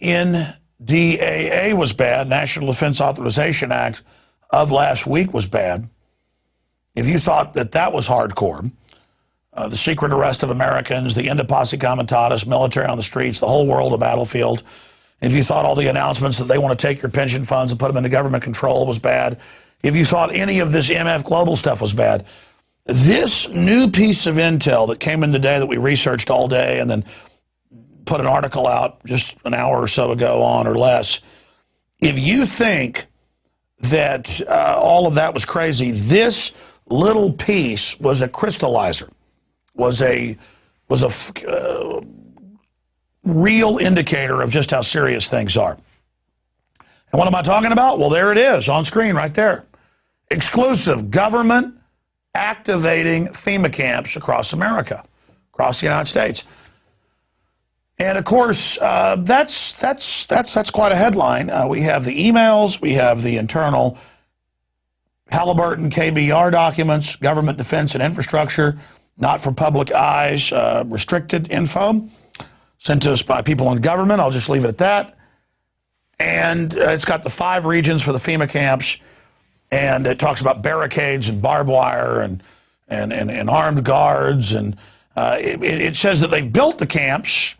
NDAA was bad, National Defense Authorization Act of last week was bad, if you thought that that was hardcore, the secret arrest of Americans, the end of posse comitatus, military on the streets, the whole world a battlefield, if you thought all the announcements that they want to take your pension funds and put them into government control was bad, if you thought any of this MF Global stuff was bad, this new piece of intel that came in today that we researched all day and then put an article out just an hour or so ago on or less, if you think that all of that was crazy, this little piece was a crystallizer, was a real indicator of just how serious things are. And what am I talking about? Well, there it is on screen right there. Exclusive government activating FEMA camps across America, across the United States. And of course, that's quite a headline. We have the emails, we have the internal Halliburton KBR documents, government defense and infrastructure, not for public eyes, restricted info, sent to us by people in government. I'll just leave it at that. And it's got the 5 regions for the FEMA camps, and it talks about barricades and barbed wire and armed guards. And it says that they've built the camps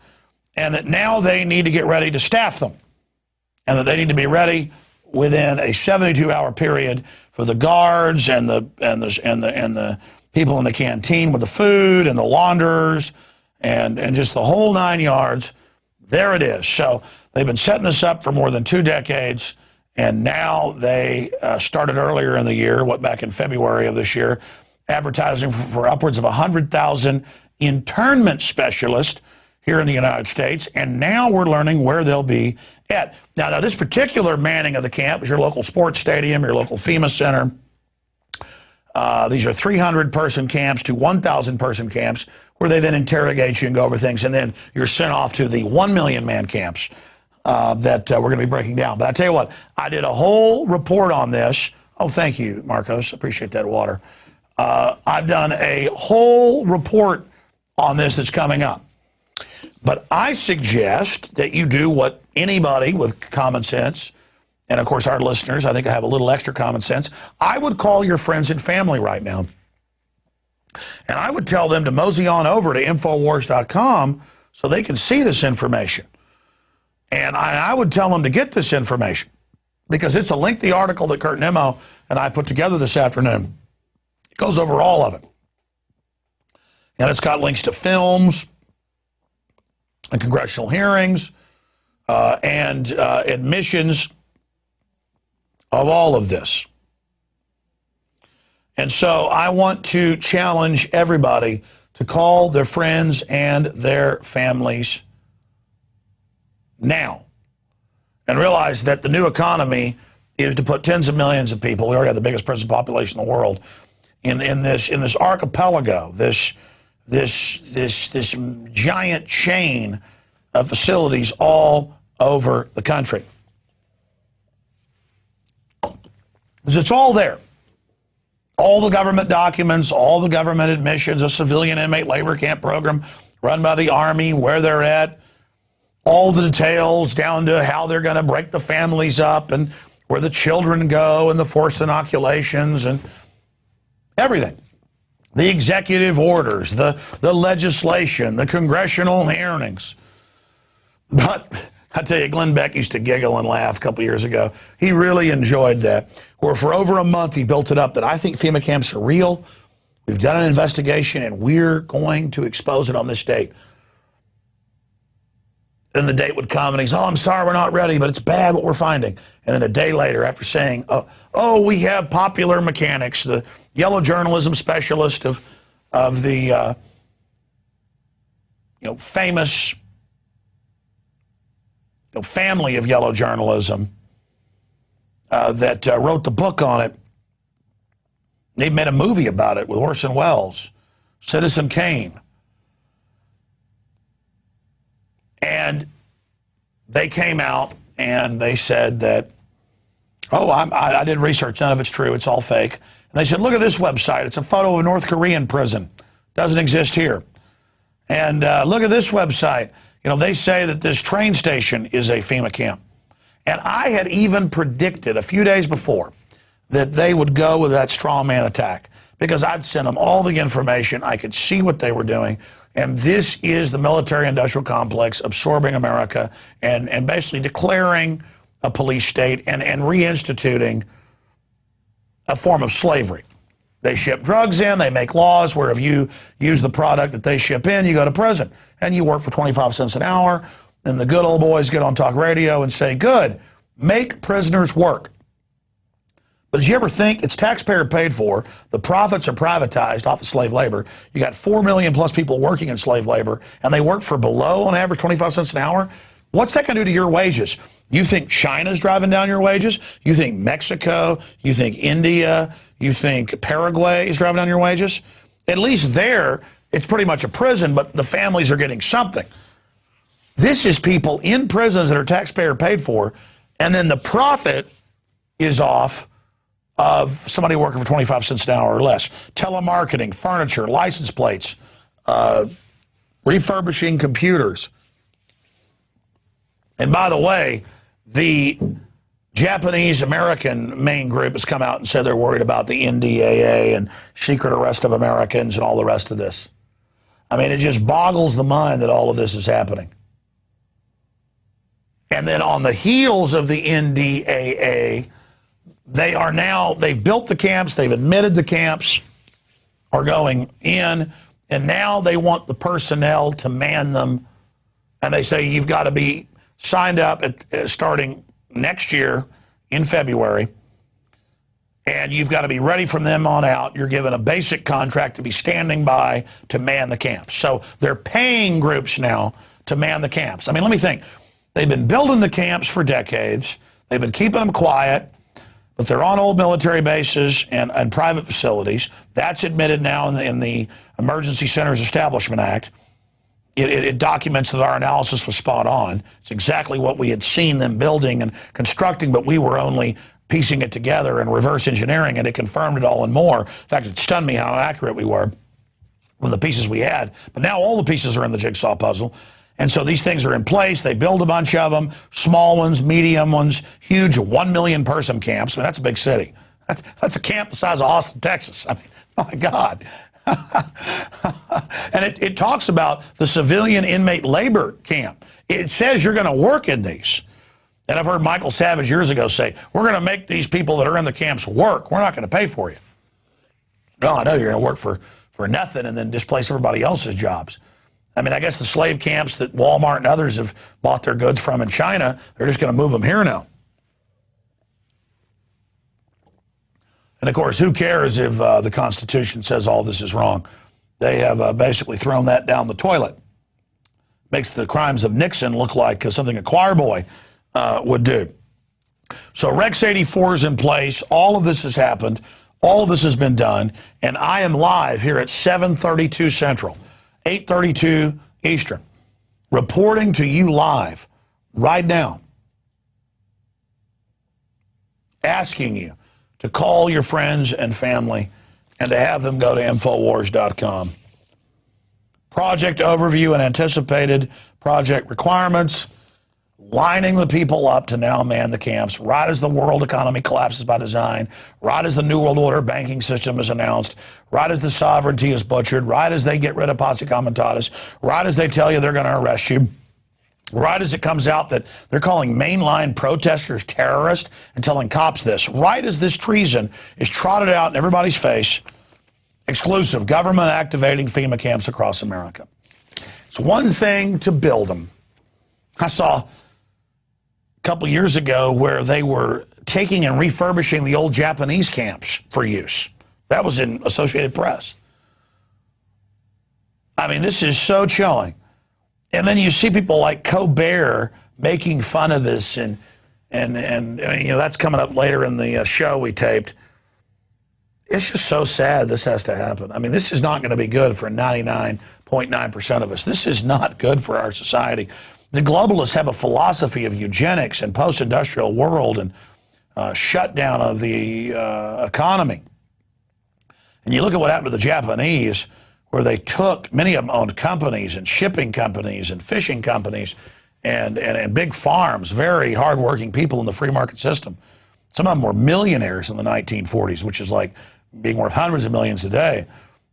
and that now they need to get ready to staff them, and that they need to be ready within a 72-hour period for the guards and the people in the canteen with the food and the launderers and just the whole 9 yards. There it is. So they've been setting this up for more than 2 decades, and now they started earlier in the year, back in February of this year, advertising for upwards of 100,000 internment specialists here in the United States, and now we're learning where they'll be at. Now, this particular manning of the camp is your local sports stadium, your local FEMA center. These are 300-person camps to 1,000-person camps where they then interrogate you and go over things, and then you're sent off to the 1 million-man camps that we're going to be breaking down. But I tell you what, I did a whole report on this. Oh, thank you, Marcos. Appreciate that water. I've done a whole report on this that's coming up. But I suggest that you do what anybody with common sense, and of course our listeners, I think I have a little extra common sense, I would call your friends and family right now. And I would tell them to mosey on over to Infowars.com so they can see this information. And I would tell them to get this information because it's a lengthy article that Kurt Nimmo and I put together this afternoon. It goes over all of it. And it's got links to films and congressional hearings and admissions of all of this. And so I want to challenge everybody to call their friends and their families now and realize that the new economy is to put tens of millions of people, we already have the biggest prison population in the world, in this archipelago, this giant chain of facilities all over the country. Because it's all there. All the government documents, all the government admissions, a civilian inmate labor camp program run by the Army, where they're at, all the details down to how they're going to break the families up and where the children go and the forced inoculations and everything. The executive orders, the legislation, the congressional hearings. But I tell you, Glenn Beck used to giggle and laugh a couple years ago. He really enjoyed that. Where for over a month he built it up that I think FEMA camps are real. We've done an investigation and we're going to expose it on this date. Then the date would come and he's, oh, I'm sorry, we're not ready, but it's bad what we're finding. And then a day later, after saying, oh, we have Popular Mechanics, the yellow journalism specialist of the famous family of yellow journalism that wrote the book on it. They made a movie about it with Orson Welles, Citizen Kane. And they came out and they said that, oh, I did research, none of it's true, it's all fake. And they said, look at this website, it's a photo of a North Korean prison, doesn't exist here. And look at this website, You know, they say that this train station is a FEMA camp. And I had even predicted a few days before that they would go with that straw man attack because I'd sent them all the information. I could see what they were doing. And this is the military-industrial complex absorbing America and basically declaring a police state and reinstituting a form of slavery. They ship drugs in, they make laws where if you use the product that they ship in, you go to prison. And you work for 25 cents an hour, and the good old boys get on talk radio and say, good, make prisoners work. But did you ever think it's taxpayer paid for, the profits are privatized off of slave labor, you got 4 million plus people working in slave labor, and they work for below, on average, 25 cents an hour? What's that going to do to your wages? You think China's driving down your wages? You think Mexico? You think India? You think Paraguay is driving down your wages? At least there, it's pretty much a prison, but the families are getting something. This is people in prisons that are taxpayer paid for, and then the profit is off of somebody working for 25 cents an hour or less. Telemarketing, furniture, license plates, refurbishing computers. And by the way, the Japanese-American main group has come out and said they're worried about the NDAA and secret arrest of Americans and all the rest of this. I mean, it just boggles the mind that all of this is happening. And then on the heels of the NDAA, they've built the camps, they've admitted the camps are going in, and now they want the personnel to man them. And they say you've got to be signed up starting next year in February, and you've got to be ready from them on out. You're given a basic contract to be standing by to man the camps. So they're paying groups now to man the camps. I mean, let me think. They've been building the camps for decades. They've been keeping them quiet, but they're on old military bases and private facilities. That's admitted now in the Emergency Centers Establishment Act. It documents that our analysis was spot on. It's exactly what we had seen them building and constructing, but we were only piecing it together and reverse engineering it. It confirmed it all and more. In fact, it stunned me how accurate we were with the pieces we had. But now all the pieces are in the jigsaw puzzle. And so these things are in place. They build a bunch of them, small ones, medium ones, huge 1 million person camps. I mean, that's a big city. That's a camp the size of Austin, Texas. I mean, my God. And it talks about the civilian inmate labor camp. It says you're going to work in these. And I've heard Michael Savage years ago say, we're going to make these people that are in the camps work. We're not going to pay for you. No, I know you're going to work for nothing and then displace everybody else's jobs. I mean, I guess the slave camps that Walmart and others have bought their goods from in China, they're just going to move them here now. And, of course, who cares if the Constitution says all this is wrong? They have basically thrown that down the toilet. Makes the crimes of Nixon look like something a choir boy would do. So Rex 84 is in place. All of this has happened. All of this has been done. And I am live here at 7:32 Central, 8:32 Eastern, reporting to you live right now, asking you to call your friends and family and to have them go to Infowars.com. Project overview and anticipated project requirements, lining the people up to now man the camps, right as the world economy collapses by design, right as the New World Order banking system is announced, right as the sovereignty is butchered, right as they get rid of posse comitatus, right as they tell you they're going to arrest you, right as it comes out that they're calling mainline protesters terrorists and telling cops this, right as this treason is trotted out in everybody's face, exclusive government activating FEMA camps across America. It's one thing to build them. I saw a couple years ago where they were taking and refurbishing the old Japanese camps for use. That was in Associated Press. I mean, this is so chilling. And then you see people like Colbert making fun of this, and I mean, you know, that's coming up later in the show we taped. It's just so sad this has to happen. I mean, this is not going to be good for 99.9% of us. This is not good for our society. The globalists have a philosophy of eugenics and post-industrial world and shutdown of the economy. And you look at what happened to the Japanese, where they took, many of them owned companies and shipping companies and fishing companies and big farms, very hardworking people in the free market system. Some of them were millionaires in the 1940s, which is like being worth hundreds of millions today.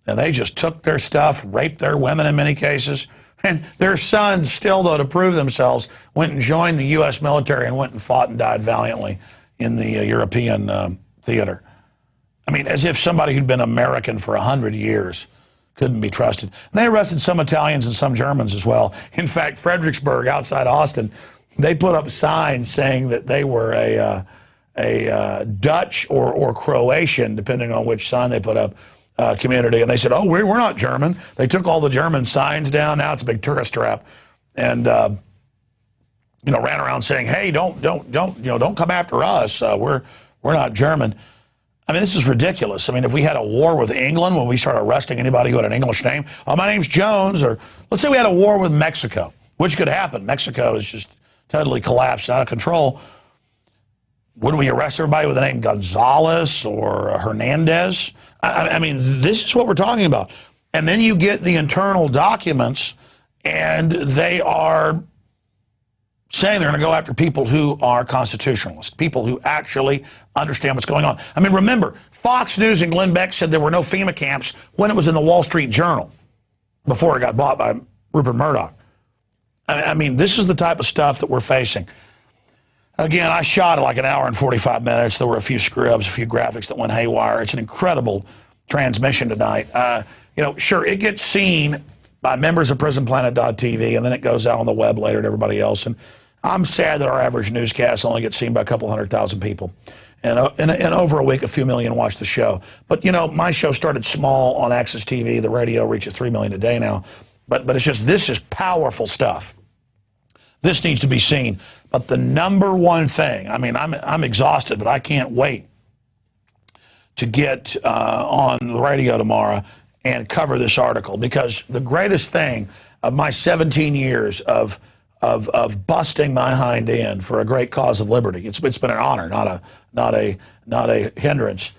And they just took their stuff, raped their women in many cases. And their sons still, though, to prove themselves, went and joined the U.S. military and went and fought and died valiantly in the European theater. I mean, as if somebody who'd been American for 100 years couldn't be trusted. And they arrested some Italians and some Germans as well. In fact, Fredericksburg, outside Austin, they put up signs saying that they were a Dutch or Croatian, depending on which sign they put up, community. And they said, oh, we're not German. They took all the German signs down. Now it's a big tourist trap. And, you know, ran around saying, hey, don't come after us. We're not German. I mean, this is ridiculous. I mean, if we had a war with England, when we started arresting anybody who had an English name, oh, my name's Jones, or let's say we had a war with Mexico, which could happen. Mexico is just totally collapsed, out of control. Wouldn't we arrest everybody with the name Gonzalez or Hernandez? I mean, this is what we're talking about. And then you get the internal documents, and they are saying they're going to go after people who are constitutionalists, people who actually understand what's going on. I mean, remember, Fox News and Glenn Beck said there were no FEMA camps when it was in the Wall Street Journal before it got bought by Rupert Murdoch. I mean, this is the type of stuff that we're facing. Again, I shot it like an hour and 45 minutes. There were a few screw-ups, a few graphics that went haywire. It's an incredible transmission tonight. You know, sure, it gets seen by members of PrisonPlanet.tv, and then it goes out on the web later to everybody else. And I'm sad that our average newscast only gets seen by a couple 100,000 people. And in over a week, a few million watch the show. But, you know, my show started small on Access TV. The radio reaches 3 million a day now. But it's just, this is powerful stuff. This needs to be seen. But the number one thing, I mean, I'm exhausted, but I can't wait to get on the radio tomorrow and cover this article, because the greatest thing of my 17 years of busting my hind end for a great cause of liberty, it's been an honor, not a hindrance,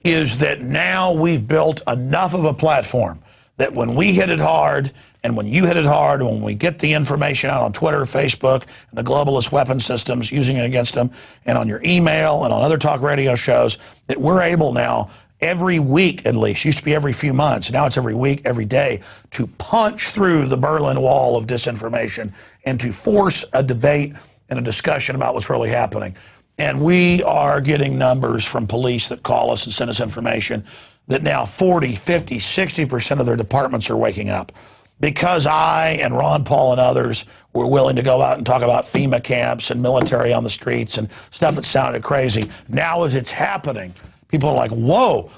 is that now we've built enough of a platform that when we hit it hard, and when you hit it hard, and when we get the information out on Twitter, Facebook, and the globalist weapon systems using it against them, and on your email and on other talk radio shows, that we're able now every week, at least, used to be every few months, now it's every week, every day, to punch through the Berlin Wall of disinformation and to force a debate and a discussion about what's really happening. And we are getting numbers from police that call us and send us information that now 40, 50, 60% of their departments are waking up. Because I and Ron Paul and others were willing to go out and talk about FEMA camps and military on the streets and stuff that sounded crazy, now as it's happening, people are like, whoa,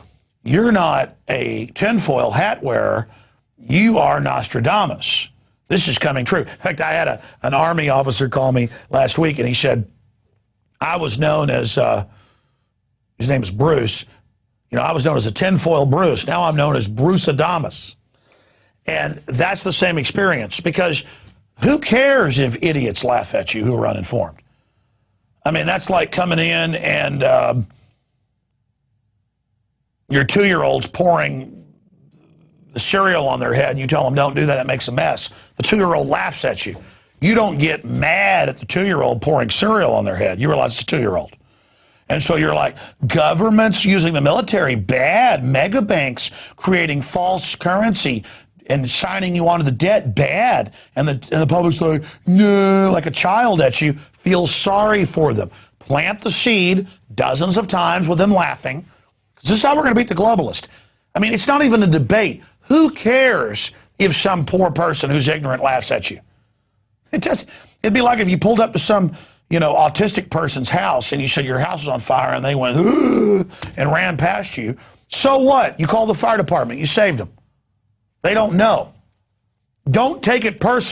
you're not a tinfoil hat wearer, you are Nostradamus. This is coming true. In fact, I had an Army officer call me last week, and he said, I was known as, his name is Bruce, you know, I was known as a tinfoil Bruce. Now I'm known as Bruce Adamus. And that's the same experience, because who cares if idiots laugh at you who are uninformed? I mean, that's like coming in and your 2-year-old's pouring the cereal on their head, and you tell them, don't do that, it makes a mess. The 2-year-old laughs at you. You don't get mad at the 2-year-old pouring cereal on their head. You realize it's a 2-year-old. And so you're like, governments using the military, bad. Mega banks creating false currency and signing you onto the debt, bad. And the public's like, no, like a child at you. Feel sorry for them. Plant the seed dozens of times with them laughing. This is how we're going to beat the globalist. I mean, it's not even a debate. Who cares if some poor person who's ignorant laughs at you? It'd be like if you pulled up to some, you know, autistic person's house and you said your house is on fire and they went, ugh, and ran past you. So what? You call the fire department. You saved them. They don't know. Don't take it personally.